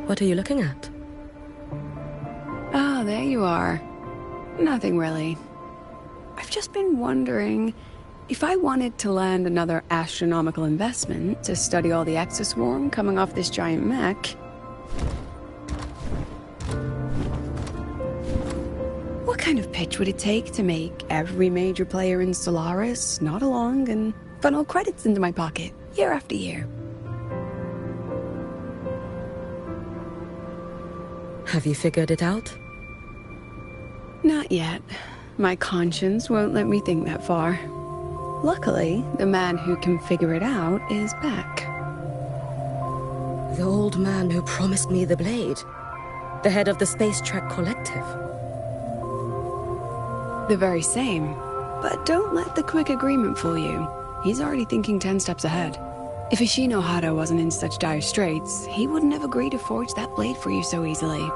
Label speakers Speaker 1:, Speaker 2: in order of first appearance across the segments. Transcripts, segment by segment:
Speaker 1: What are you looking at?
Speaker 2: Ah, there you are. Nothing really. I've just been wondering, if I wanted to land another astronomical investment to study all the exoswarm coming off this giant mech, what kind of pitch would it take to make every major player in Solaris nod along and funnel credits into my pocket year after year?
Speaker 1: Have you figured it out?
Speaker 2: Not yet. My conscience won't let me think that far. Luckily, the man who can figure it out is back.
Speaker 1: The old man who promised me the blade. The head of the Space Trek Collective.
Speaker 2: The very same. But don't let the quick agreement fool you. He's already thinking 10 steps ahead. If Ishino Hado wasn't in such dire straits, he wouldn't have agreed to forge that blade for you so easily.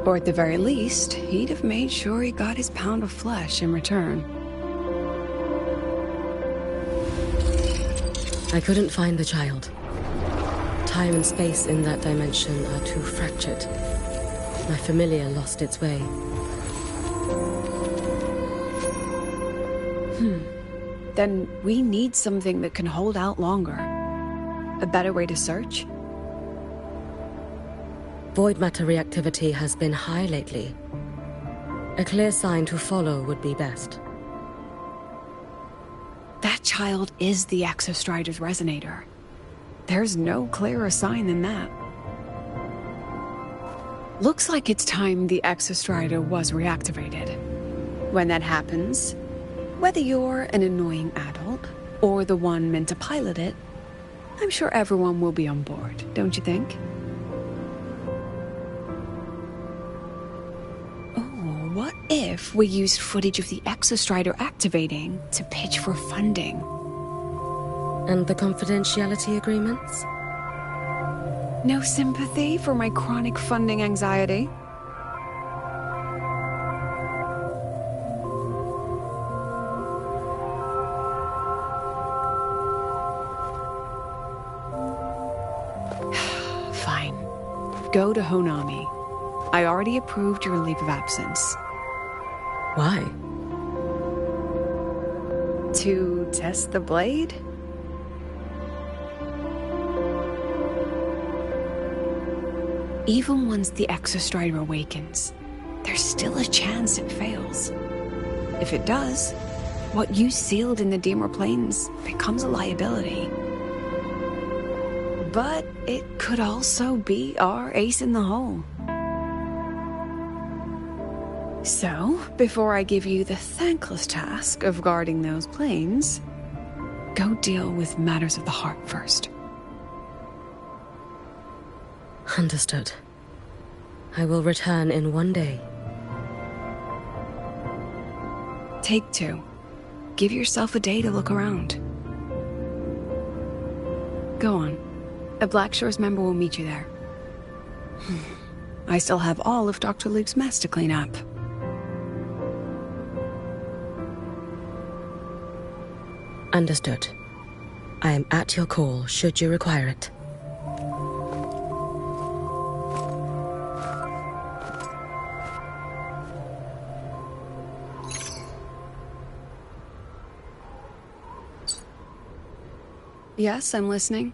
Speaker 2: Or at the very least, he'd have made sure he got his pound of flesh in return.
Speaker 1: I couldn't find the child. Time and space in that dimension are too fractured. My familiar lost its way.
Speaker 2: Then we need something that can hold out longer. A better way to search?
Speaker 1: Void matter reactivity has been high lately. A clear sign to follow would be best.
Speaker 2: That child is the Exostrider's resonator. There's no clearer sign than that. Looks like it's time the Exostrider was reactivated. When that happens, whether you're an annoying adult or the one meant to pilot it, I'm sure everyone will be on board, don't you think? What if we used footage of the Exostrider activating to pitch for funding?
Speaker 1: And the confidentiality agreements?
Speaker 2: No sympathy for my chronic funding anxiety? Fine. Go to Honami. I already approved your leave of absence.
Speaker 1: Why?
Speaker 2: To test the blade? Even once the Exostrider awakens, there's still a chance it fails. If it does, what you sealed in the Dimmer Plains becomes a liability. But it could also be our ace in the hole. So, before I give you the thankless task of guarding those planes, go deal with matters of the heart first.
Speaker 1: Understood. I will return in 1 day.
Speaker 2: Take 2. Give yourself a day to look around. Go on. A Black Shores member will meet you there. I still have all of Dr. Luke's mess to clean up.
Speaker 1: Understood. I am at your call, should you require it.
Speaker 2: Yes, I'm listening.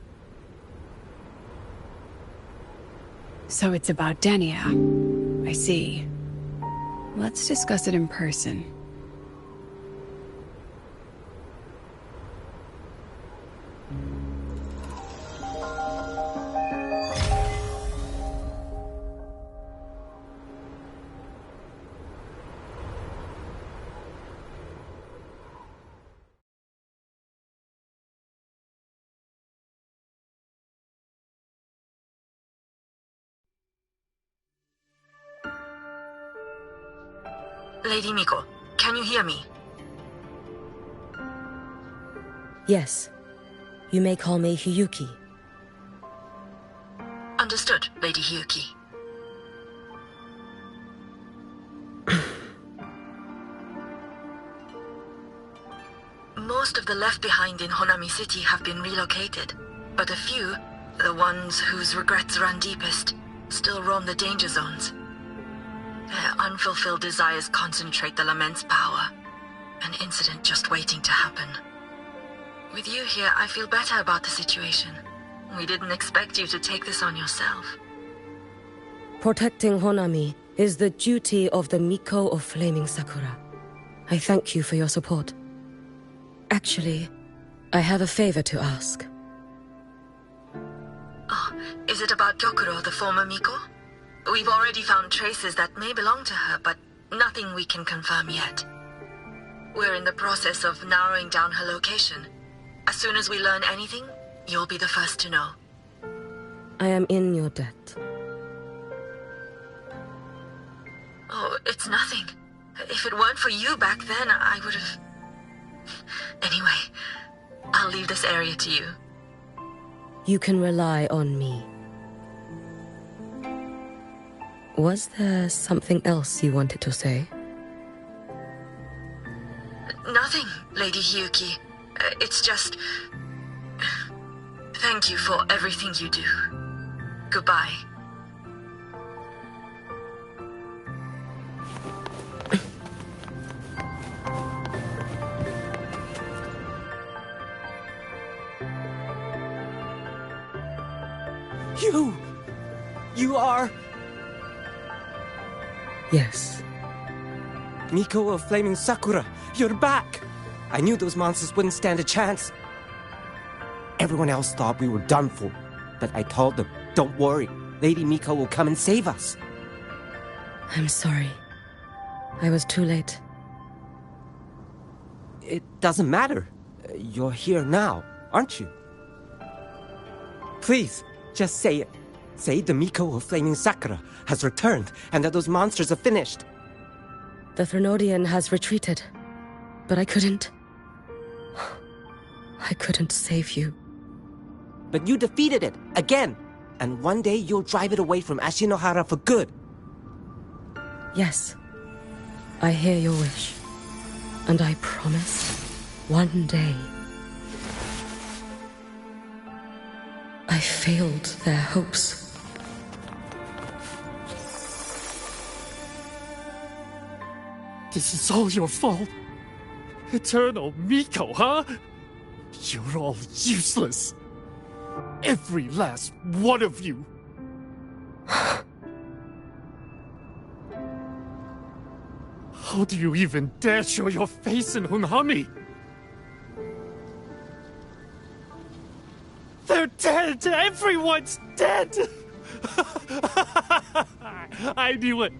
Speaker 2: So it's about Denia. I see. Let's discuss it in person.
Speaker 3: Lady Miko, can you hear me?
Speaker 1: Yes. You may call me Hiyuki.
Speaker 3: Understood, Lady Hiyuki. Most of the left behind in Honami City have been relocated. But a few, the ones whose regrets run deepest, still roam the danger zones. Their unfulfilled desires concentrate the lament's power. An incident just waiting to happen. With you here, I feel better about the situation. We didn't expect you to take this on yourself.
Speaker 1: Protecting Honami is the duty of the Miko of Flaming Sakura. I thank you for your support. Actually, I have a favor to ask.
Speaker 3: Oh, is it about Gyokuro, the former Miko? We've already found traces that may belong to her, but nothing we can confirm yet. We're in the process of narrowing down her location. As soon as we learn anything, you'll be the first to know.
Speaker 1: I am in your debt.
Speaker 3: Oh, it's nothing. If it weren't for you back then, I would have... Anyway, I'll leave this area to you.
Speaker 1: You can rely on me. Was there something else you wanted to say?
Speaker 3: Nothing, Lady Hiyuki. It's just... Thank you for everything you do. Goodbye.
Speaker 4: You are...
Speaker 1: Yes.
Speaker 4: Miko of Flaming Sakura, you're back! I knew those monsters wouldn't stand a chance. Everyone else thought we were done for, but I told them, don't worry, Lady Miko will come and save us.
Speaker 1: I'm sorry. I was too late.
Speaker 4: It doesn't matter. You're here now, aren't you? Please, just say it. Say the Miko of Flaming Sakura has returned and that those monsters are finished.
Speaker 1: The Threnodian has retreated, but I couldn't save you.
Speaker 4: But you defeated it, again! And one day you'll drive it away from Ashinohara for good.
Speaker 1: Yes, I hear your wish. And I promise, one day... I failed their hopes.
Speaker 5: This is all your fault. Eternal Miko, huh? You're all useless. Every last one of you. How do you even dare show your face in Hunhami? They're dead! Everyone's dead! I knew it.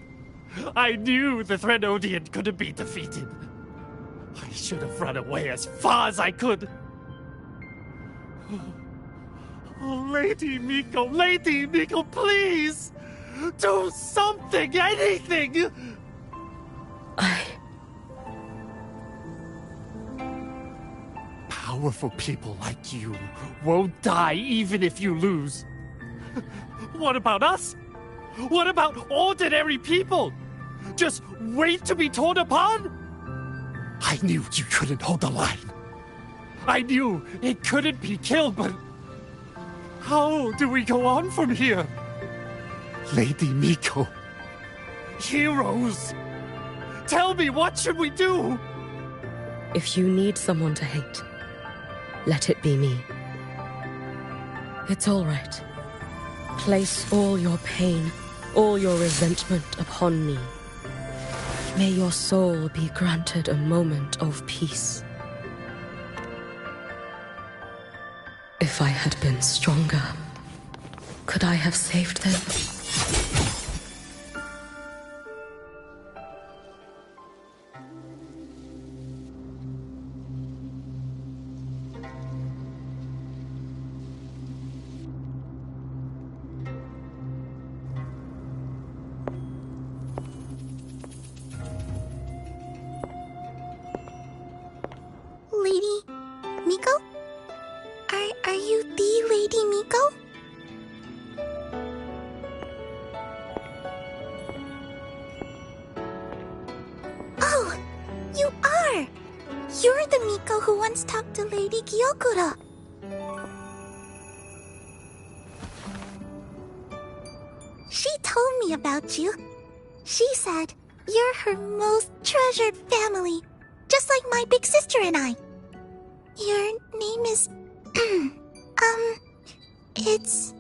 Speaker 5: I knew the Threnodian couldn't be defeated. I should have run away as far as I could. Oh, Lady Miko, please! Do something, anything! Powerful people like you won't die even if you lose. What about us? What about ordinary people? Just wait to be torn apart? I knew you couldn't hold the line. I knew it couldn't be killed, but... how do we go on from here? Lady Miko. Heroes. Tell me, what should we do?
Speaker 1: If you need someone to hate, let it be me. It's all right. Place all your pain, all your resentment upon me. May your soul be granted a moment of peace. If I had been stronger, could I have saved them?
Speaker 6: Lady Miko? Are you the Lady Miko? Oh, you are! You're the Miko who once talked to Lady Gyokuro. She told me about you. She said you're her most treasured family, just like my big sister and I. Your name is... it's...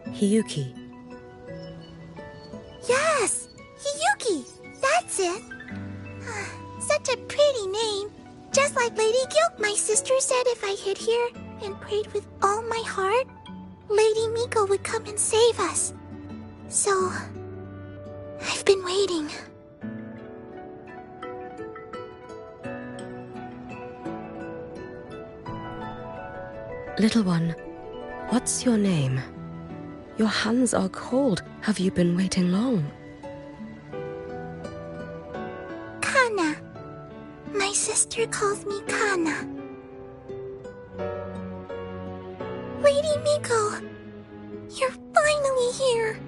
Speaker 1: Hiyuki.
Speaker 6: Yes! Hiyuki! That's it! Such a pretty name. Just like Lady Gyok, my sister said if I hid here and prayed with all my heart, Lady Miko would come and save us. So... I've been waiting.
Speaker 1: Little one, what's your name? Your hands are cold. Have you been waiting long?
Speaker 6: Kana. My sister calls me Kana. Lady Miko, you're finally here.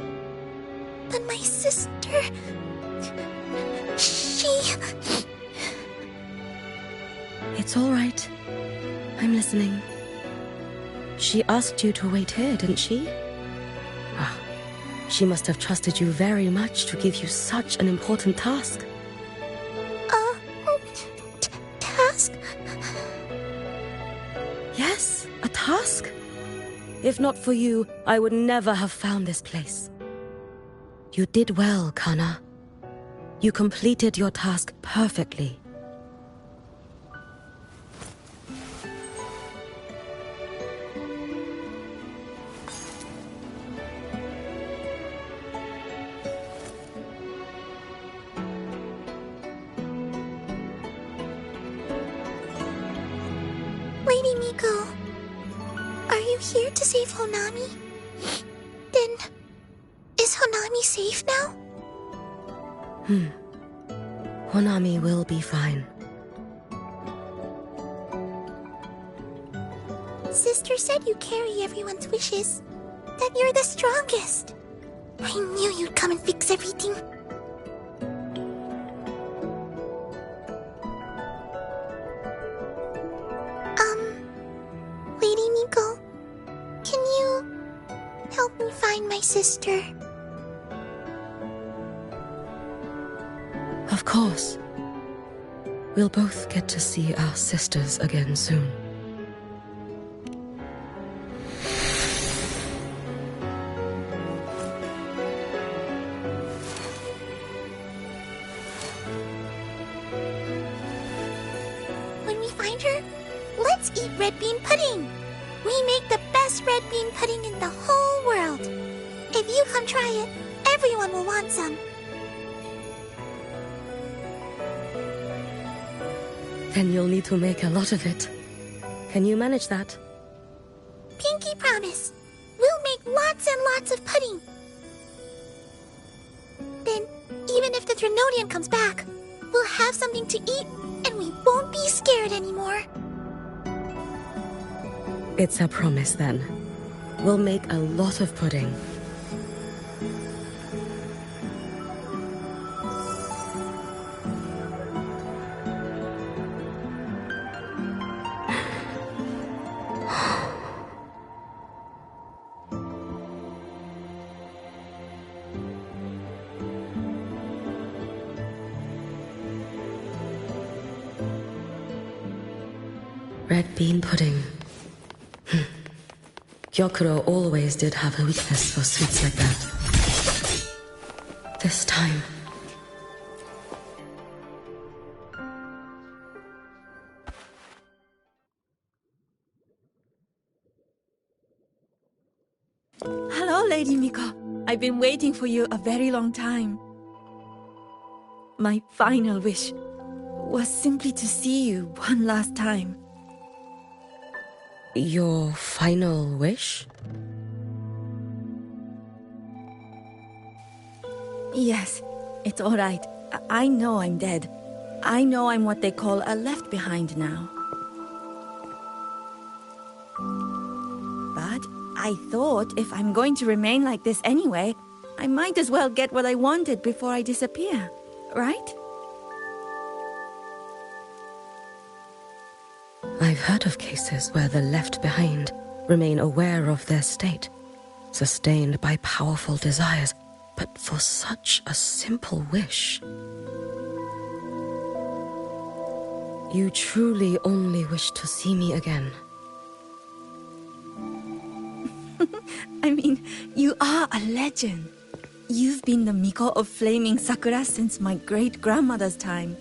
Speaker 6: But my sister... she...
Speaker 1: It's all right. I'm listening. She asked you to wait here, didn't she? Ah, she must have trusted you very much to give you such an important task.
Speaker 6: Task?
Speaker 1: Yes, a task. If not for you, I would never have found this place. You did well, Kana. You completed your task perfectly.
Speaker 6: Lady Miko, are you here to save Honami? Then, is Honami safe now?
Speaker 1: Honami will be fine.
Speaker 6: Sister said you carry everyone's wishes. That you're the strongest. I knew you'd come and fix everything. Lady Miko, can you help me find my sister?
Speaker 1: Of course. We'll both get to see our sisters again soon.
Speaker 6: When we find her, let's eat red bean pudding. We make the best red bean pudding in the whole world. If you come try it, everyone will want some.
Speaker 1: Then you'll need to make a lot of it. Can you manage that?
Speaker 6: Pinky promise. We'll make lots and lots of pudding. Then, even if the Trinodian comes back, we'll have something to eat and we won't be scared anymore.
Speaker 1: It's a promise then. We'll make a lot of pudding. Red bean pudding. Gyokuro always did have a weakness for sweets like that. This time...
Speaker 7: Hello, Lady Miko. I've been waiting for you a very long time. My final wish was simply to see you one last time.
Speaker 1: Your final wish?
Speaker 7: Yes, it's all right. I know I'm dead. I know I'm what they call a left behind now. But I thought if I'm going to remain like this anyway, I might as well get what I wanted before I disappear, right?
Speaker 1: I've heard of cases where the left behind remain aware of their state, sustained by powerful desires, but for such a simple wish. You truly only wish to see me again.
Speaker 7: I mean, you are a legend. You've been the Miko of Flaming Sakura since my great-grandmother's time.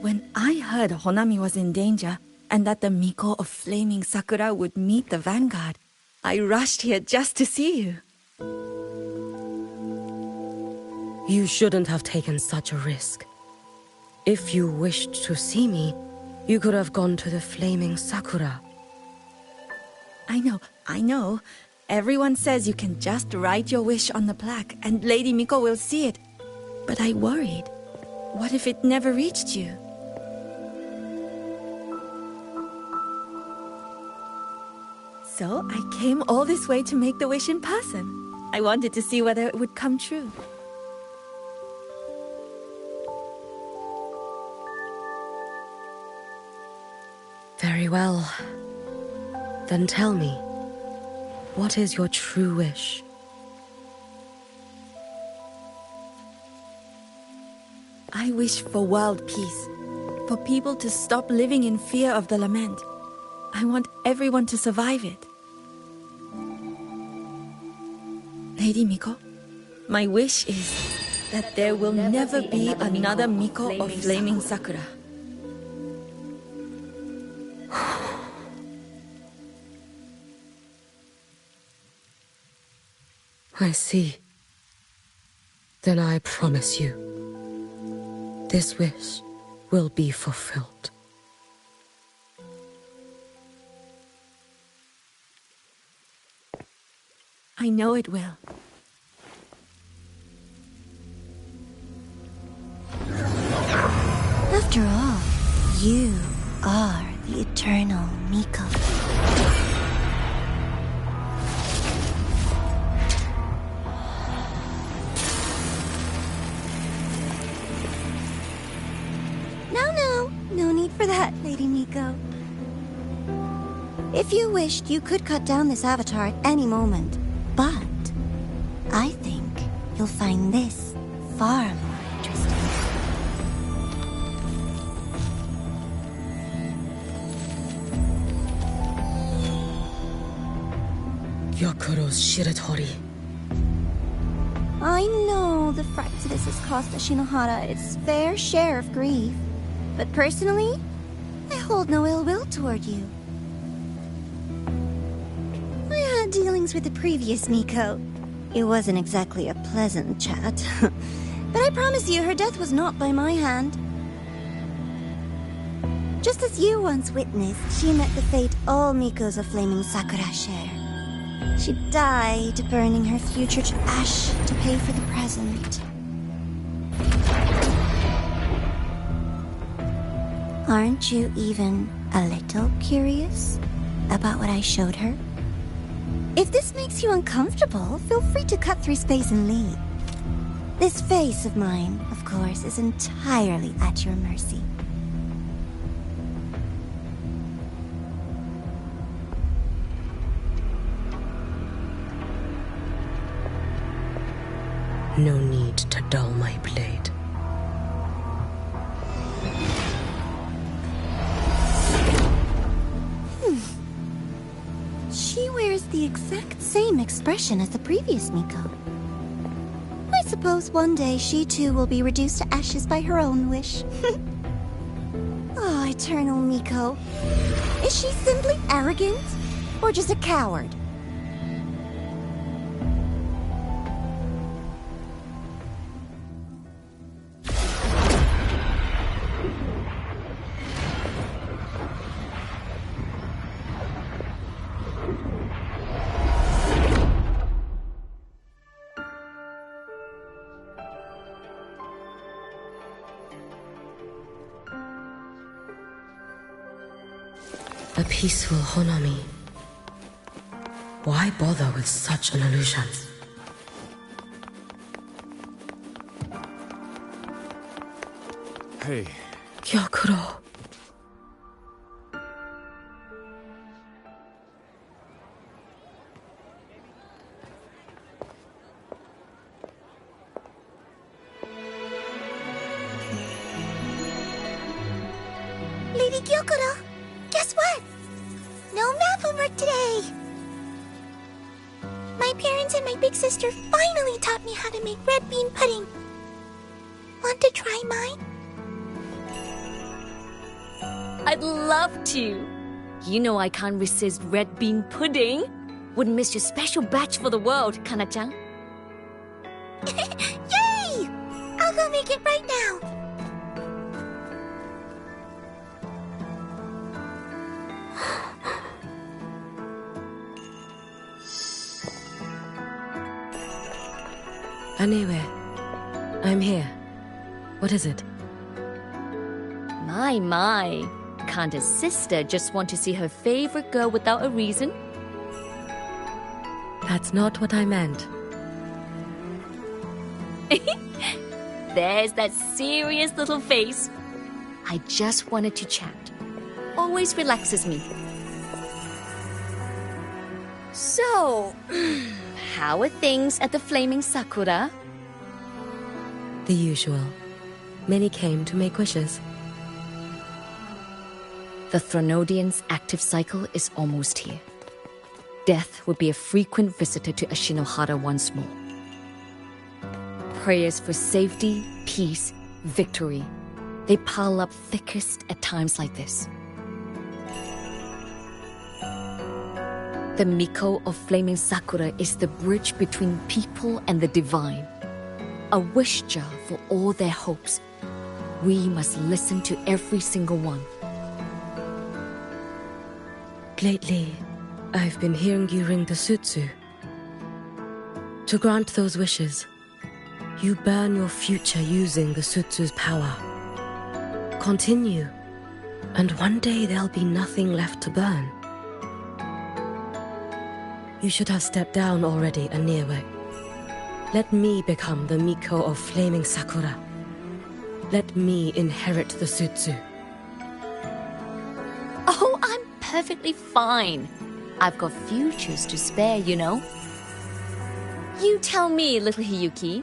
Speaker 7: When I heard Honami was in danger, and that the Miko of Flaming Sakura would meet the vanguard, I rushed here just to see you.
Speaker 1: You shouldn't have taken such a risk. If you wished to see me, you could have gone to the Flaming Sakura.
Speaker 7: I know. Everyone says you can just write your wish on the plaque and Lady Miko will see it. But I worried. What if it never reached you? So I came all this way to make the wish in person. I wanted to see whether it would come true.
Speaker 1: Very well. Then tell me, what is your true wish?
Speaker 7: I wish for world peace, for people to stop living in fear of the lament. I want everyone to survive it. Lady Miko, my wish is that there will never be another Miko of Flaming Sakura.
Speaker 1: I see. Then I promise you, this wish will be fulfilled.
Speaker 7: I know it will.
Speaker 6: After all, you are the eternal Miko. No need for that, Lady Miko. If you wished, you could cut down this avatar at any moment. But I think you'll find this far more interesting.
Speaker 1: Yokuro's Shiratori.
Speaker 6: I know the fright to this has cost Ashinohara its fair share of grief. But personally, I hold no ill will toward you. I had dealings with the previous Miko. It wasn't exactly a pleasant chat. But I promise you, her death was not by my hand. Just as you once witnessed, she met the fate all Mikos of Flaming Sakura share. She died, burning her future to ash to pay for the present. Aren't you even a little curious about what I showed her? If this makes you uncomfortable, feel free to cut through space and leave. This face of mine, of course, is entirely at your mercy.
Speaker 1: No need to dull my blade.
Speaker 6: She wears the exact same expression as the previous Miko. I suppose one day she too will be reduced to ashes by her own wish. Oh, eternal Miko. Is she simply arrogant? Or just a coward?
Speaker 1: A peaceful Honami. Why bother with such an illusion?
Speaker 8: Hey.
Speaker 1: Gyokuro.
Speaker 6: Lady Gyokuro, guess what? No math homework today! My parents and my big sister finally taught me how to make red bean pudding. Want to try mine?
Speaker 8: I'd love to. You know I can't resist red bean pudding. Wouldn't miss your special batch for the world, Kana-chan.
Speaker 6: Yay! I'll go make it right now.
Speaker 1: Anyway, I'm here. What is it?
Speaker 8: My. Can't a sister just want to see her favorite girl without a reason?
Speaker 1: That's not what I meant.
Speaker 8: There's that serious little face. I just wanted to chat. Always relaxes me. So, how are things at the Flaming Sakura?
Speaker 1: The usual. Many came to make wishes.
Speaker 8: The Thronodian's active cycle is almost here. Death would be a frequent visitor to Ashinohara once more. Prayers for safety, peace, victory. They pile up thickest at times like this. The Miko of Flaming Sakura is the bridge between people and the divine. A wish jar for all their hopes. We must listen to every single one.
Speaker 1: Lately, I've been hearing you ring the sutsu. To grant those wishes, you burn your future using the sutsu's power. Continue, and one day there'll be nothing left to burn. You should have stepped down already, Aniwe. Let me become the Miko of Flaming Sakura. Let me inherit the sutsu.
Speaker 8: Oh, I'm perfectly fine. I've got futures to spare, you know. You tell me, little Hiyuki,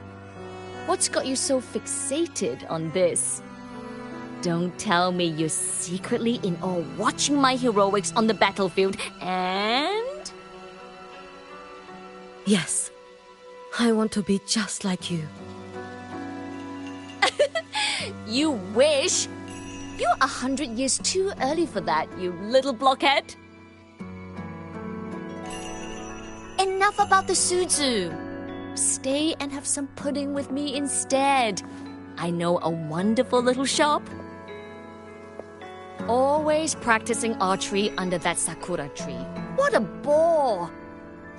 Speaker 8: what's got you so fixated on this? Don't tell me you're secretly in awe watching my heroics on the battlefield and...
Speaker 1: Yes, I want to be just like you.
Speaker 8: You wish? You're 100 years too early for that, you little blockhead. Enough about the sutsu. Stay and have some pudding with me instead. I know a wonderful little shop. Always practicing archery under that sakura tree. What a bore!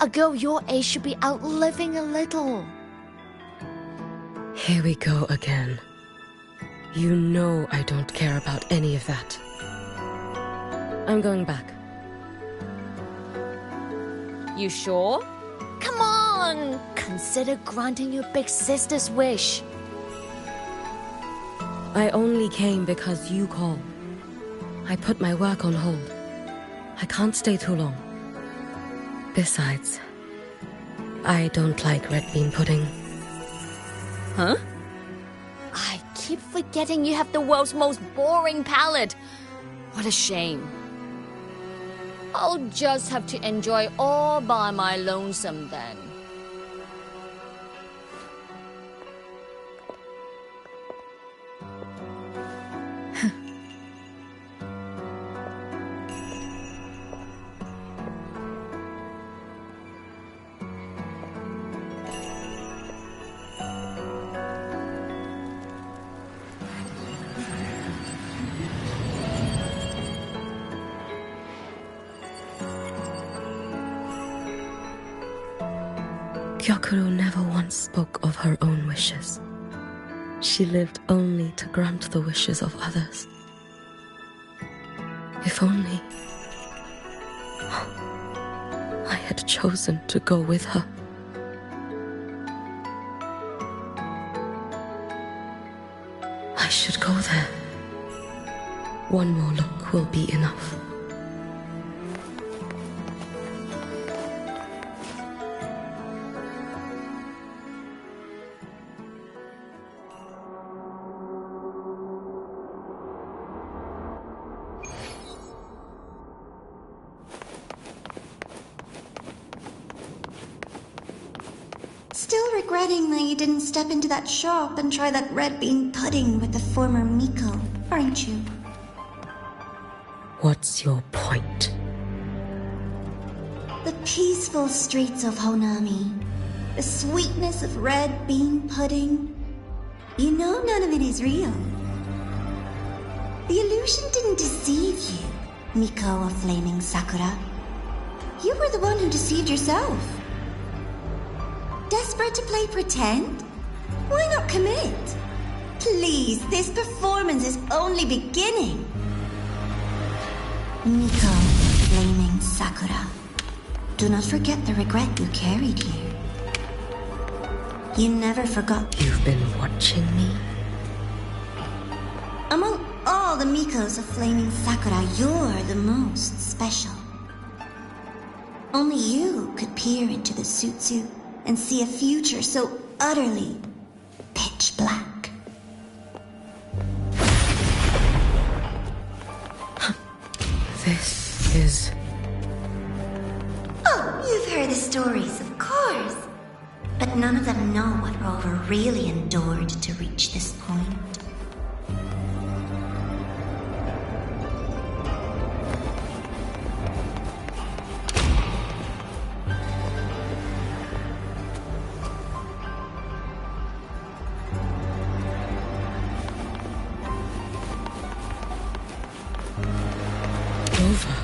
Speaker 8: A girl your age should be out living a little.
Speaker 1: Here we go again. You know I don't care about any of that. I'm going back.
Speaker 8: You sure? Come on! Consider granting your big sister's wish.
Speaker 1: I only came because you called. I put my work on hold. I can't stay too long. Besides, I don't like red bean pudding.
Speaker 8: Huh? I keep forgetting you have the world's most boring palate. What a shame. I'll just have to enjoy all by my lonesome then.
Speaker 1: Gyokuro never once spoke of her own wishes. She lived only to grant the wishes of others. If only I had chosen to go with her. I should go there. One more look will be enough.
Speaker 6: regretting that you didn't step into that shop and try that red bean pudding with the former Miko, aren't you?
Speaker 1: What's your point?
Speaker 6: The peaceful streets of Honami, the sweetness of red bean pudding. You know none of it is real. The illusion didn't deceive you, Miko of Flaming Sakura. You were the one who deceived yourself. Desperate to play pretend? Why not commit? Please, this performance is only beginning. Miko, Flaming Sakura. Do not forget the regret you carried here. You never forgot.
Speaker 1: You've been watching me?
Speaker 6: Among all the Mikos of Flaming Sakura, you're the most special. Only you could peer into the Sutsu and see a future so utterly pitch black.
Speaker 1: This is...
Speaker 6: Oh, you've heard the stories, of course. But none of them know what Rover really endured to reach this point.
Speaker 1: Over.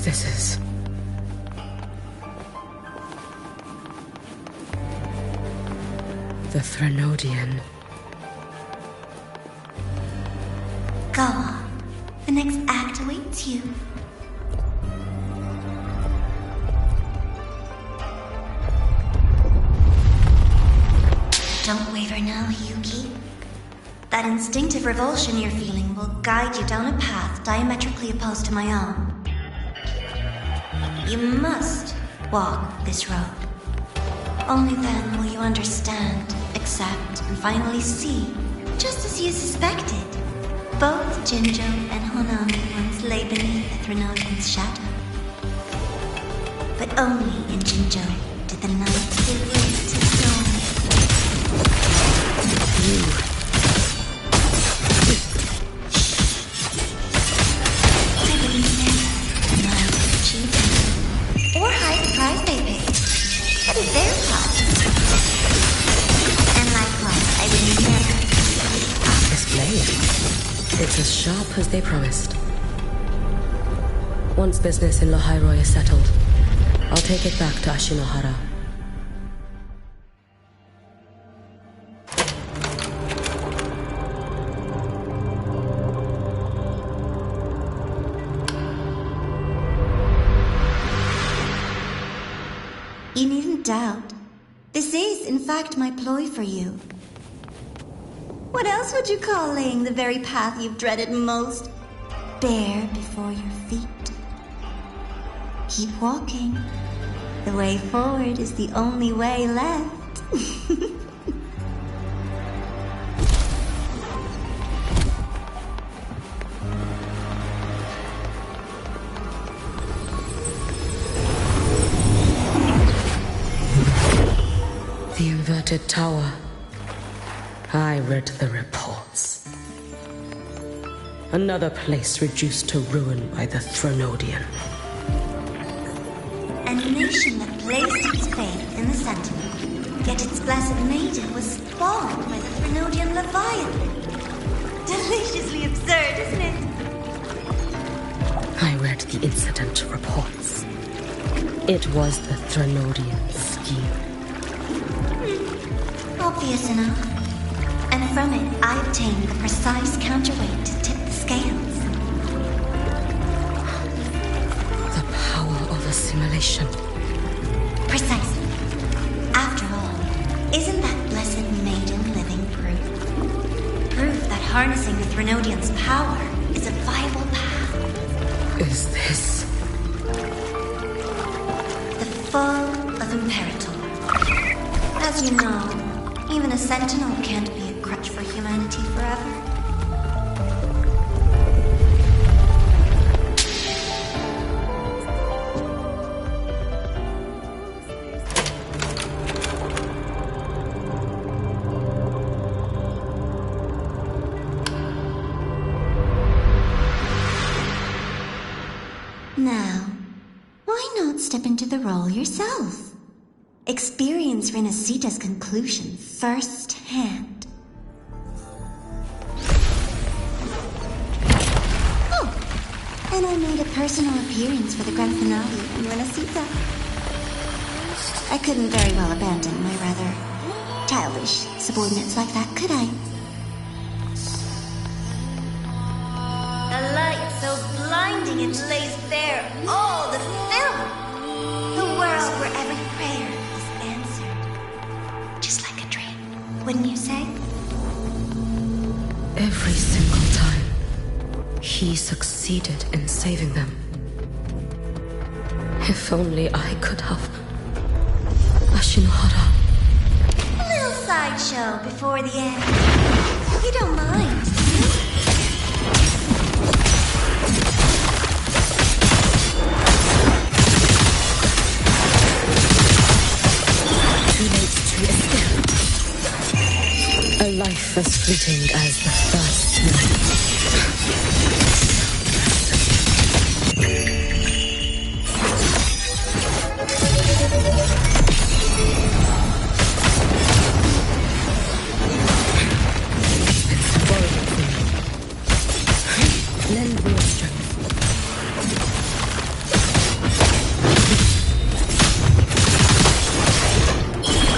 Speaker 1: This is... the Threnodian.
Speaker 6: Go on. The next act awaits you. Don't waver now, Hiyuki. That instinctive revulsion you're feeling will guide you down a path diametrically opposed to my own. You must walk this road. Only then will you understand, accept, and finally see, just as you suspected. Both Jinjo and Honami once lay beneath the Threnodian's shadow. But only in Jinjo did the night give way to dawn. I believe never denied achievement, or hide the prize they paid. That is their part. And likewise, I would never.
Speaker 1: This blade. It's as sharp as they promised. Once business in Lahai-Roi is settled, I'll take it back to Ashinohara.
Speaker 6: You needn't doubt. This is, in fact, my ploy for you. What else would you call laying the very path you've dreaded most bare before your feet? Keep walking. The way forward is the only way left.
Speaker 1: The inverted tower. I read the reports. Another place reduced to ruin by the Threnodian.
Speaker 6: A nation that placed its faith in the Sentinel, yet its blessed maiden was spawned by the Threnodian Leviathan. Deliciously absurd, isn't it?
Speaker 1: I read the incident reports. It was the Threnodian scheme.
Speaker 6: Obvious enough. And from it, I obtained the precise counterweight to tip the scales.
Speaker 1: The power of assimilation.
Speaker 6: Precisely. After all, isn't that blessed maiden living proof? Proof that harnessing the Threnodian's power is a viable path.
Speaker 1: Is this...
Speaker 6: The Fall of Imperator. As you know, even a sentinel can't be a crutch for humanity forever. Now, why not step into the role yourself? Experience Renacita's conclusion firsthand. Oh, and I made a personal appearance for the grand finale in Renacita. I couldn't very well abandon my rather childish subordinates like that, could I? A light so blinding it lays bare all the film. The world where every prayer is answered. Just like a dream, wouldn't you say?
Speaker 1: Every single time, he succeeded in saving them. If only I could have... Ashinohara.
Speaker 6: A little sideshow before the end. You don't mind, do you?
Speaker 1: A life as fleeting as the first night. Borrow it from me. Lend me your strength.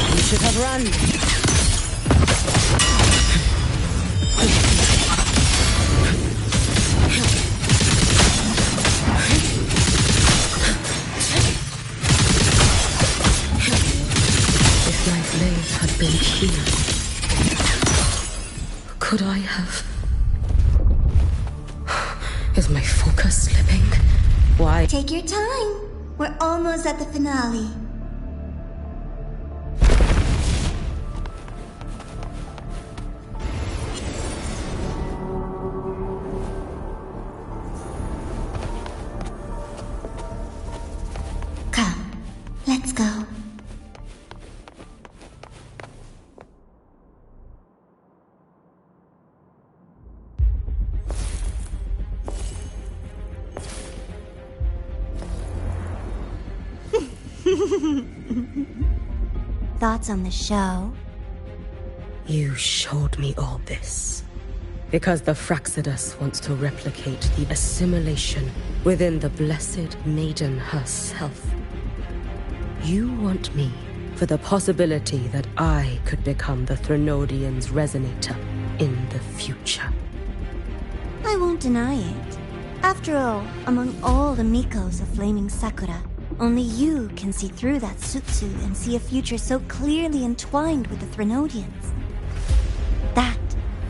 Speaker 1: You should have run. Could I have... Is my focus slipping? Why?
Speaker 6: Take your time. We're almost at the finale. Come, let's go. Thoughts on the show?
Speaker 1: You showed me all this because the Fraxidus wants to replicate the assimilation within the blessed maiden herself. You want me for the possibility that I could become the Threnodian's resonator in the future.
Speaker 6: I won't deny it. After all, among all the Mikos of Flaming Sakura, only you can see through that Sutsu and see a future so clearly entwined with the Threnodians. That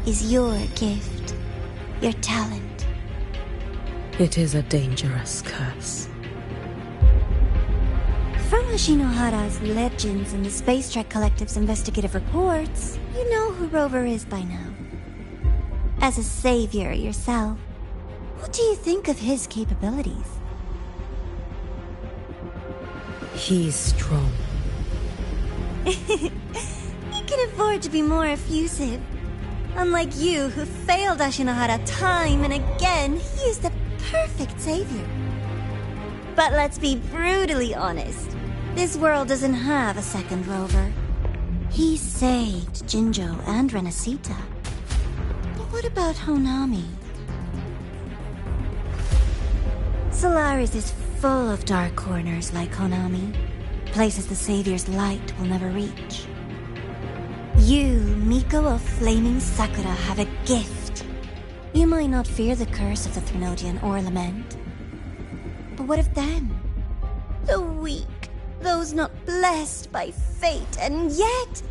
Speaker 6: is your gift, your talent.
Speaker 1: It is a dangerous curse.
Speaker 6: From Ashinohara's legends and the Space Trek Collective's investigative reports, you know who Rover is by now. As a savior yourself, what do you think of his capabilities?
Speaker 1: He's strong.
Speaker 6: He can afford to be more effusive. Unlike you, who failed Ashinohara time and again, he is the perfect savior. But let's be brutally honest. This world doesn't have a second Rover. He saved Jinjo and Renacita. But what about Honami? Solaris is full of dark corners like Honami. Places the Savior's light will never reach. You, Miko of Flaming Sakura, have a gift. You might not fear the curse of the Threnodian or lament. But what of them? The weak, those not blessed by fate, and yet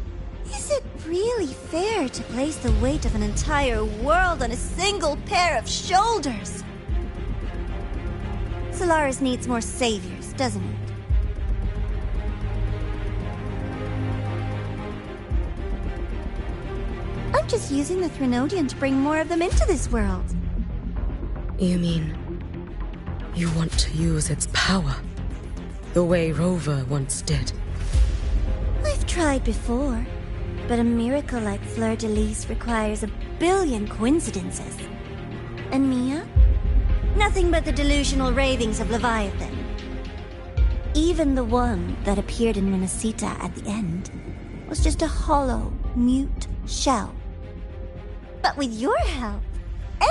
Speaker 6: Is it really fair to place the weight of an entire world on a single pair of shoulders? Solaris needs more saviors, doesn't it? I'm just using the Threnodian to bring more of them into this world.
Speaker 1: You mean you want to use its power the way Rover once did?
Speaker 6: I've tried before, but a miracle like Fleur-de-Lis requires a billion coincidences. And Mia? Nothing but the delusional ravings of Leviathan. Even the one that appeared in Minnesota at the end was just a hollow, mute shell. But with your help,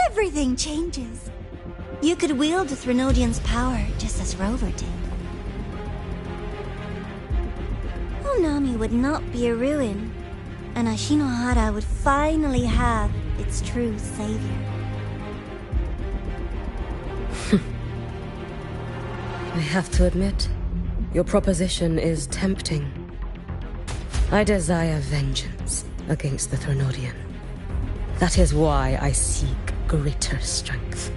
Speaker 6: everything changes. You could wield the Threnodian's power just as Rover did. Honami would not be a ruin, and Ashinohara would finally have its true savior.
Speaker 1: I have to admit, your proposition is tempting. I desire vengeance against the Threnodian. That is why I seek greater strength.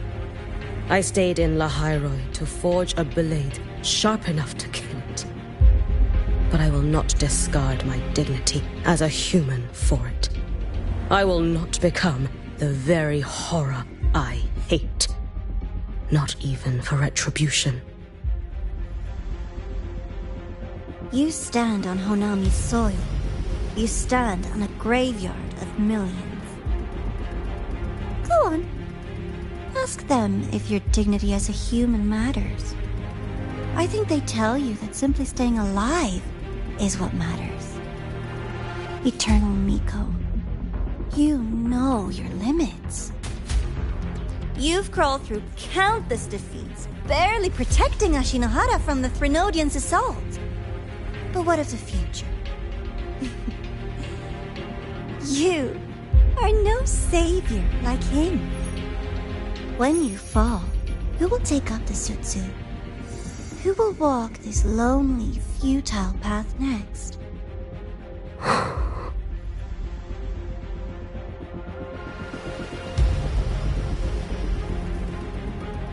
Speaker 1: I stayed in Lahai-Roi to forge a blade sharp enough to kill it. But I will not discard my dignity as a human for it. I will not become the very horror I hate. Not even for retribution.
Speaker 6: You stand on Honami's soil. You stand on a graveyard of millions. Go on. Ask them if your dignity as a human matters. I think they tell you that simply staying alive is what matters. Eternal Miko, you know your limits. You've crawled through countless defeats, barely protecting Ashinohara from the Threnodian's assault. But what of the future? You are no savior like him. When you fall, who will take up the Sutsu? Who will walk this lonely, futile path next?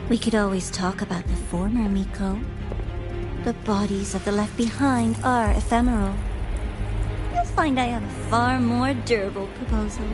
Speaker 6: We could always talk about the former, Miko. The bodies of the left behind are ephemeral. You'll find I have a far more durable proposal.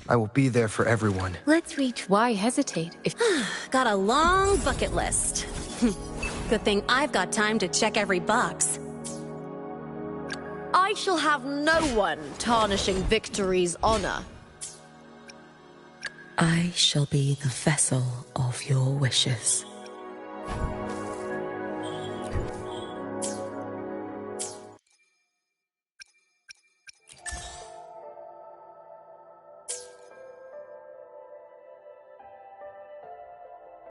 Speaker 9: I will be there for everyone.
Speaker 10: Let's reach.
Speaker 11: Why hesitate if...
Speaker 10: Got a long bucket list. Good thing I've got time to check every box. I shall have no one tarnishing Victory's honor.
Speaker 1: I shall be the vessel of your wishes.